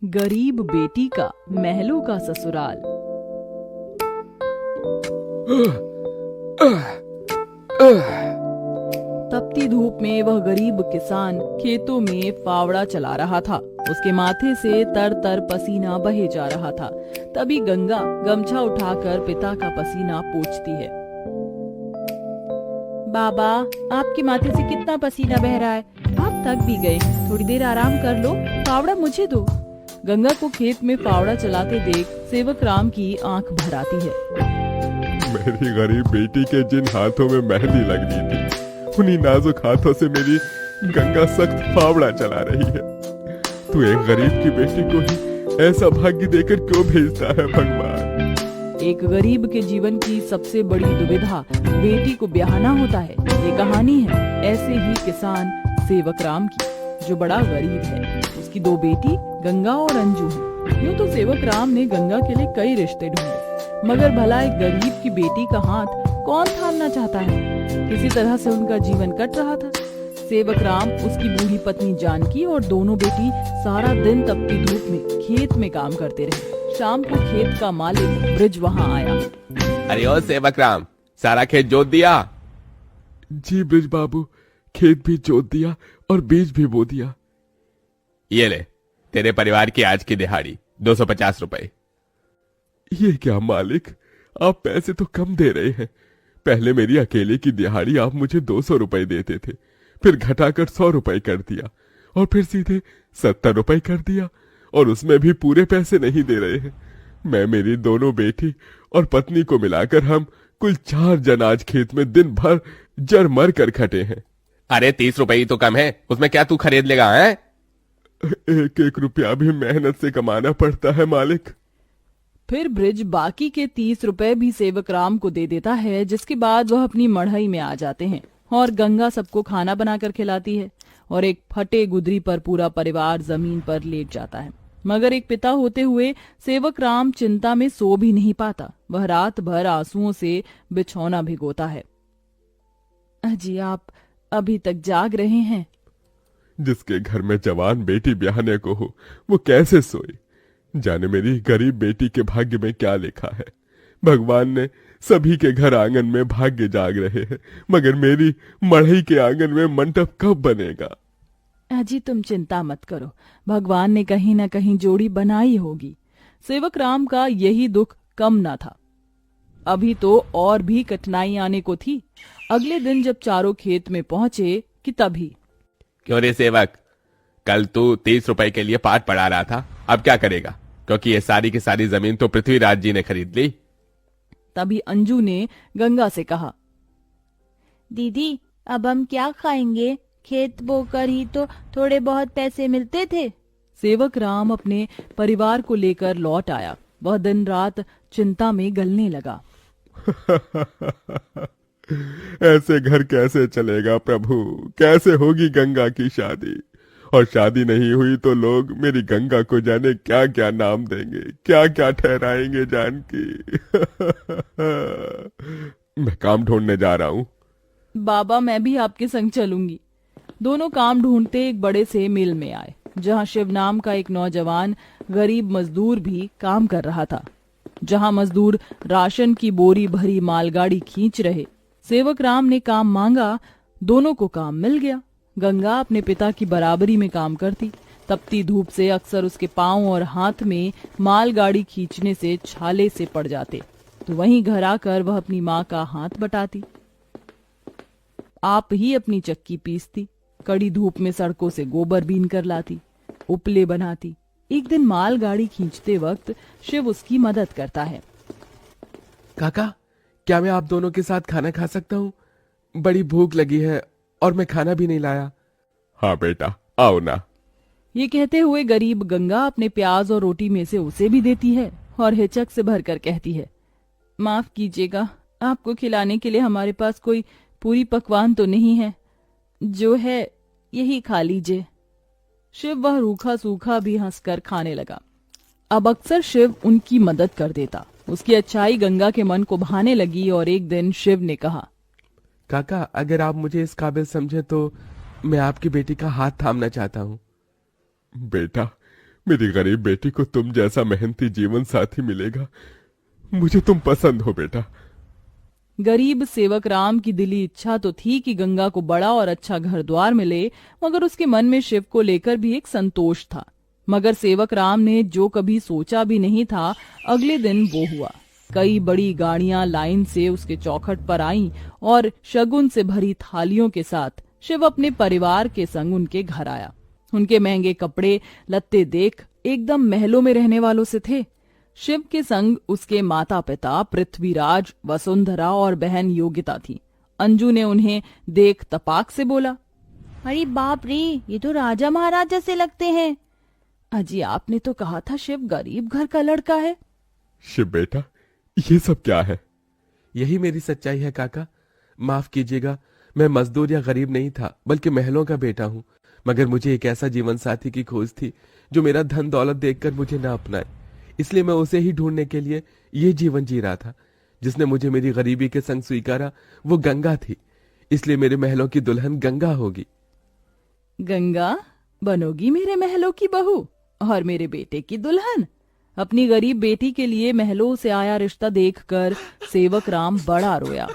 गरीब बेटी का महलों का ससुराल। तपती धूप में वह गरीब किसान खेतों में फावड़ा चला रहा था। उसके माथे से तर तर पसीना बहे जा रहा था। तभी गंगा गमछा उठाकर पिता का पसीना पोंछती है। बाबा, आपके माथे से कितना पसीना बह रहा है, आप थक भी गए, थोड़ी देर आराम कर लो, फावड़ा मुझे दो। गंगा को खेत में फावड़ा चलाते देख सेवक राम की आंख भर आती है। मेरी गरीब बेटी के जिन हाथों में मेहंदी लग रही थी, उन्हीं नाजुक हाथों से मेरी गंगा सख्त फावड़ा चला रही है। तू एक गरीब की बेटी को ही ऐसा भाग्य देकर क्यों भेजता है भगवान? एक गरीब के जीवन की सबसे बड़ी दुविधा बेटी को ब्याहना होता है। ये कहानी है ऐसे ही किसान सेवक राम की, जो बड़ा गरीब है। उसकी दो बेटी गंगा और अंजू है। यूँ तो सेवक राम ने गंगा के लिए कई रिश्ते ढूंढे, मगर भला एक गरीब की बेटी का हाथ कौन थामना चाहता है। किसी तरह से उनका जीवन कट रहा था। सेवक राम, उसकी बूढ़ी पत्नी जानकी और दोनों बेटी सारा दिन तपती धूप में खेत में काम करते रहे। शाम को खेत का मालिक ब्रिज वहाँ आया। अरे ओ सेवक राम, सारा खेत जोत दिया? जी ब्रिज बाबू, खेत भी जोत दिया और बीज भी बो दिया। ये ले, तेरे परिवार की आज की दिहाड़ी 250 रुपए। ये क्या मालिक, आप पैसे तो कम दे रहे हैं। पहले मेरी अकेले की दिहाड़ी आप मुझे 200 रुपए देते थे, फिर घटाकर 100 रुपए कर दिया और फिर सीधे 70 रुपए कर दिया, और उसमें भी पूरे पैसे नहीं दे रहे हैं। मैं, मेरी दोनों बेटी और पत्नी को मिलाकर हम कुल 4 जन आज खेत में दिन भर जर मर कर खटे हैं। अरे 30 रुपए ही तो कम है, उसमें क्या तू खरीद लेगा? है एक एक रुपया भी मेहनत से कमाना पड़ता है मालिक। फिर ब्रिज बाकी के 30 रुपए भी सेवक राम को दे देता है, जिसके बाद वह अपनी मढ़ई में आ जाते हैं और गंगा सबको खाना बनाकर खिलाती है और एक फटे गुदरी पर पूरा परिवार जमीन पर लेट जाता है। मगर एक पिता होते हुए सेवक राम चिंता में सो भी नहीं पाता। वह रात भर आंसुओं से बिछौना भिगोता है। अजी, आप अभी तक जाग रहे हैं? जिसके घर में जवान बेटी ब्याहने को हो, वो कैसे सोए? जाने मेरी गरीब बेटी के भाग्य में क्या लिखा है। भगवान ने सभी के घर आंगन में भाग्य जाग रहे हैं, मगर मेरी मढ़ई के आंगन में मंडप कब बनेगा? अजी, तुम चिंता मत करो, भगवान ने कहीं न कहीं जोड़ी बनाई होगी। सेवक राम का यही दुख कम न था। अभी तो और भी कठिनाई आने को थी। अगले दिन जब चारों खेत में पहुंचे कि तभी। क्यों रे सेवक, कल तू 30 रुपए के लिए पाठ पढ़ा रहा था, अब क्या करेगा? क्योंकि ये सारी की सारी जमीन तो पृथ्वीराज जी ने खरीद ली। तभी अंजू ने गंगा से कहा, दीदी, अब हम क्या खाएंगे? खेत बोकर ही तो थोड़े बहुत पैसे मिलते थे। सेवक राम अपने परिवार को लेकर लौट आया। वह दिन रात चिंता में गलने लगा। ऐसे घर कैसे चलेगा प्रभु? कैसे होगी गंगा की शादी? और शादी नहीं हुई तो लोग मेरी गंगा को जाने क्या क्या नाम देंगे, क्या क्या ठहराएंगे जानकी। मैं काम ढूंढने जा रहा हूँ। बाबा, मैं भी आपके संग चलूंगी। दोनों काम ढूंढते एक बड़े से मिल में आए, जहां शिव नाम का एक नौजवान गरीब मजदूर भी काम कर रहा था। जहां मजदूर राशन की बोरी भरी मालगाड़ी खींच रहे। सेवक राम ने काम मांगा, दोनों को काम मिल गया। गंगा अपने पिता की बराबरी में काम करती। तपती धूप से अक्सर उसके पांव और हाथ में मालगाड़ी खींचने से छाले से पड़ जाते, तो वहीं घर आकर वह अपनी माँ का हाथ बटाती। आप ही अपनी चक्की पीसती, कड़ी धूप में सड़कों से गोबर बीन कर लाती, उपले बनाती। एक दिन मालगाड़ी खींचते वक्त शिव उसकी मदद करता है। काका, क्या मैं आप दोनों के साथ खाना खा सकता हूँ? बड़ी भूख लगी है और मैं खाना भी नहीं लाया। हाँ बेटा, आओ ना। ये कहते हुए गरीब गंगा अपने प्याज और रोटी में से उसे भी देती है और हिचक से भरकर कहती है, माफ कीजिएगा, आपको खिलाने के लिए हमारे पास कोई पूरी पकवान तो नहीं है, जो है यही खा लीजिए। शिव वह रूखा सूखा भी हंसकर खाने लगा। अब अक्सर शिव उनकी मदद कर देता। उसकी अच्छाई गंगा के मन को भाने लगी और एक दिन शिव ने कहा, काका, अगर आप मुझे इस काबिल समझे तो मैं आपकी बेटी का हाथ थामना चाहता हूँ। बेटा, मेरी गरीब बेटी को तुम जैसा मेहनती जीवन साथी मिलेगा। मुझे तुम पसंद हो बेटा। गरीब सेवक राम की दिली इच्छा तो थी कि गंगा को बड़ा और अच्छा घर द्वार मिले, मगर उसके मन में शिव को लेकर भी एक संतोष था। मगर सेवक राम ने जो कभी सोचा भी नहीं था, अगले दिन वो हुआ। कई बड़ी गाड़ियां लाइन से उसके चौखट पर आईं और शगुन से भरी थालियों के साथ शिव अपने परिवार के संग उनके घर आया। उनके महंगे कपड़े लत्ते देख एकदम महलों में रहने वालों से थे। शिव के संग उसके माता पिता पृथ्वीराज, वसुंधरा और बहन योगिता थी। अंजू ने उन्हें देख तपाक से बोला, अरे बाप रे, ये तो राजा महाराजा से लगते हैं। अजी आपने तो कहा था शिव गरीब घर का लड़का है। शिव बेटा, ये सब क्या है? यही मेरी सच्चाई है काका। माफ कीजिएगा, मैं मजदूर या गरीब नहीं था, बल्कि महलों का बेटा हूँ। मगर मुझे एक ऐसा जीवन साथी की खोज थी जो मेरा धन दौलत देखकर मुझे न अपनाए। इसलिए मैं उसे ही ढूंढने के लिए ये जीवन जी रहा था। जिसने मुझे मेरी गरीबी के संग स्वीकारा वो गंगा थी। इसलिए मेरे महलों की दुल्हन गंगा होगी। गंगा बनोगी मेरे महलों की बहू और मेरे बेटे की दुल्हन? अपनी गरीब बेटी के लिए महलों से आया रिश्ता देखकर सेवक राम बड़ा रोया।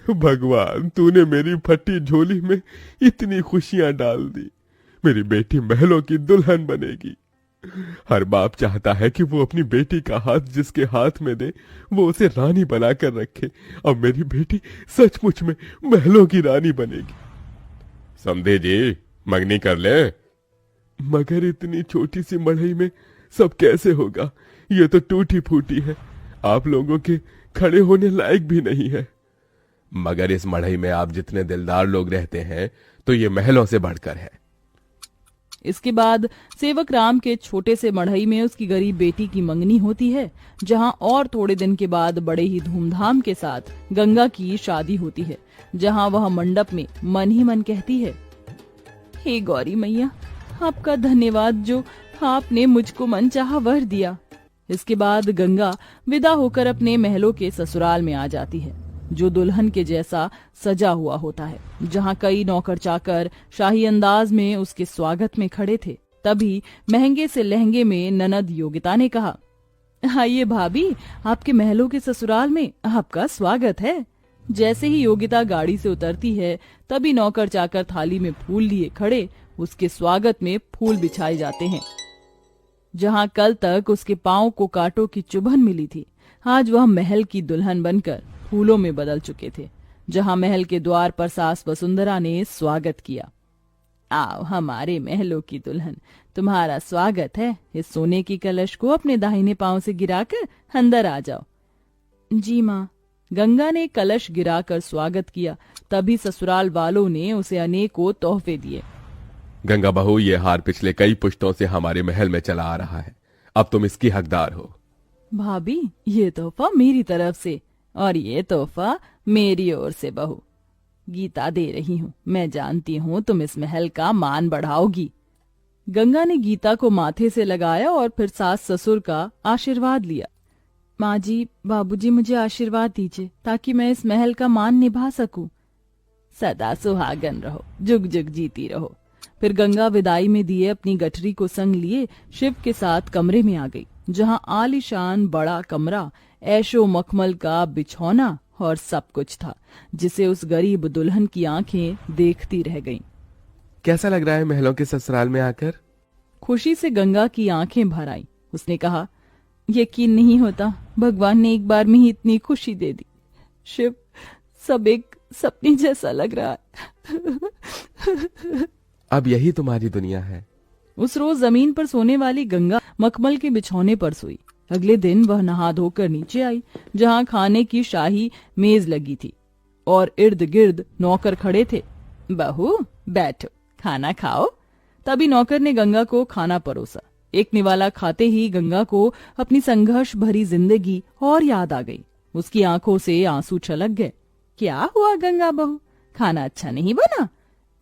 भगवान, तूने मेरी फटी झोली में इतनी खुशियां डाल दी। मेरी बेटी महलों की दुल्हन बनेगी। हर बाप चाहता है कि वो अपनी बेटी का हाथ जिसके हाथ में दे वो उसे रानी बनाकर रखे। अब मेरी बेटी सचमुच में महलों की रानी बनेगी। समझे जी, मंगनी कर ले। मगर इतनी छोटी सी मढ़ई में सब कैसे होगा? ये तो टूटी फूटी है, आप लोगों के खड़े होने लायक भी नहीं है। मगर इस मढ़ई में आप जितने दिलदार लोग रहते हैं तो ये महलों से बढ़कर है। इसके बाद सेवक राम के छोटे से मढ़ई में उसकी गरीब बेटी की मंगनी होती है, जहां और थोड़े दिन के बाद बड़े ही धूमधाम के साथ गंगा की शादी होती है, जहां वह मंडप में मन ही मन कहती है, हे गौरी मैया, आपका धन्यवाद जो आपने मुझको मनचाहा वर दिया। इसके बाद गंगा विदा होकर अपने महलों के ससुराल में आ जाती है, जो दुल्हन के जैसा सजा हुआ होता है, जहां कई नौकर चाकर शाही अंदाज में उसके स्वागत में खड़े थे। तभी महंगे से लहंगे में ननद योगिता ने कहा, आइए भाभी, आपके महलों के ससुराल में आपका स्वागत है। जैसे ही योगिता गाड़ी से उतरती है, तभी नौकर चाकर थाली में फूल लिए खड़े उसके स्वागत में फूल बिछाए जाते हैं। जहां कल तक उसके पांव को कांटों की चुभन मिली थी, आज वह महल की दुल्हन बनकर फूलों में बदल चुके थे। जहां महल के द्वार पर सास वसुंधरा ने स्वागत किया, आओ हमारे महलों की दुल्हन, तुम्हारा स्वागत है। इस सोने की कलश को अपने दाहिने पांव से गिराकर अंदर आ जाओ। जी माँ। गंगा ने कलश गिराकर स्वागत किया। तभी ससुराल वालों ने उसे अनेकों तोहफे दिए। गंगा बहू, ये हार पिछले कई पुश्तों से हमारे महल में चला आ रहा है, अब तुम इसकी हकदार हो। भाभी, ये तोहफा मेरी तरफ से और ये तोहफा मेरी ओर से बहू। गीता दे रही हूँ, मैं जानती हूँ तुम इस महल का मान बढ़ाओगी। गंगा ने गीता को माथे से लगाया और फिर सास ससुर का आशीर्वाद लिया। माँ जी, बाबूजी, मुझे आशीर्वाद दीजिए ताकि मैं इस महल का मान निभा सकूं। सदा सुहागन रहो, जुग जुग जीती रहो। फिर गंगा विदाई में दिए अपनी गठरी को संग लिए शिव के साथ कमरे में आ गई, जहां आलीशान बड़ा कमरा, ऐशो मखमल का बिछौना और सब कुछ था, जिसे उस गरीब दुल्हन की आंखें देखती रह गईं। कैसा लग रहा है महलों के ससुराल में आकर? खुशी से गंगा की आंखें भर आईं। उसने कहा, यकीन नहीं होता, भगवान ने एक बार में ही इतनी खुशी दे दी। शिव, सब एक सपने जैसा लग रहा है। अब यही तुम्हारी दुनिया है। उस रोज जमीन पर सोने वाली गंगा मखमल के बिछौने पर सोई। अगले दिन वह नहा धोकर नीचे आई, जहां खाने की शाही मेज लगी थी और इर्द गिर्द नौकर खड़े थे। बहू बैठो, खाना खाओ। तभी नौकर ने गंगा को खाना परोसा। एक निवाला खाते ही गंगा को अपनी संघर्ष भरी जिंदगी और याद आ गई। उसकी आंखों से आंसू छलक गए। क्या हुआ गंगा बहू, खाना अच्छा नहीं बना?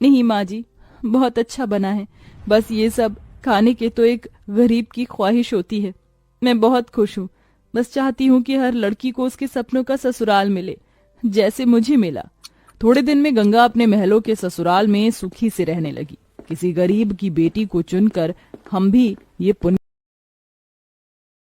नहीं माँ जी, बहुत अच्छा बना है, बस ये सब खाने के तो एक गरीब की ख्वाहिश होती है। मैं बहुत खुश हूँ, बस चाहती हूँ कि हर लड़की को उसके सपनों का ससुराल मिले, जैसे मुझे मिला। थोड़े दिन में गंगा अपने महलों के ससुराल में सुखी से रहने लगी। किसी गरीब की बेटी को चुनकर हम भी ये पुण्य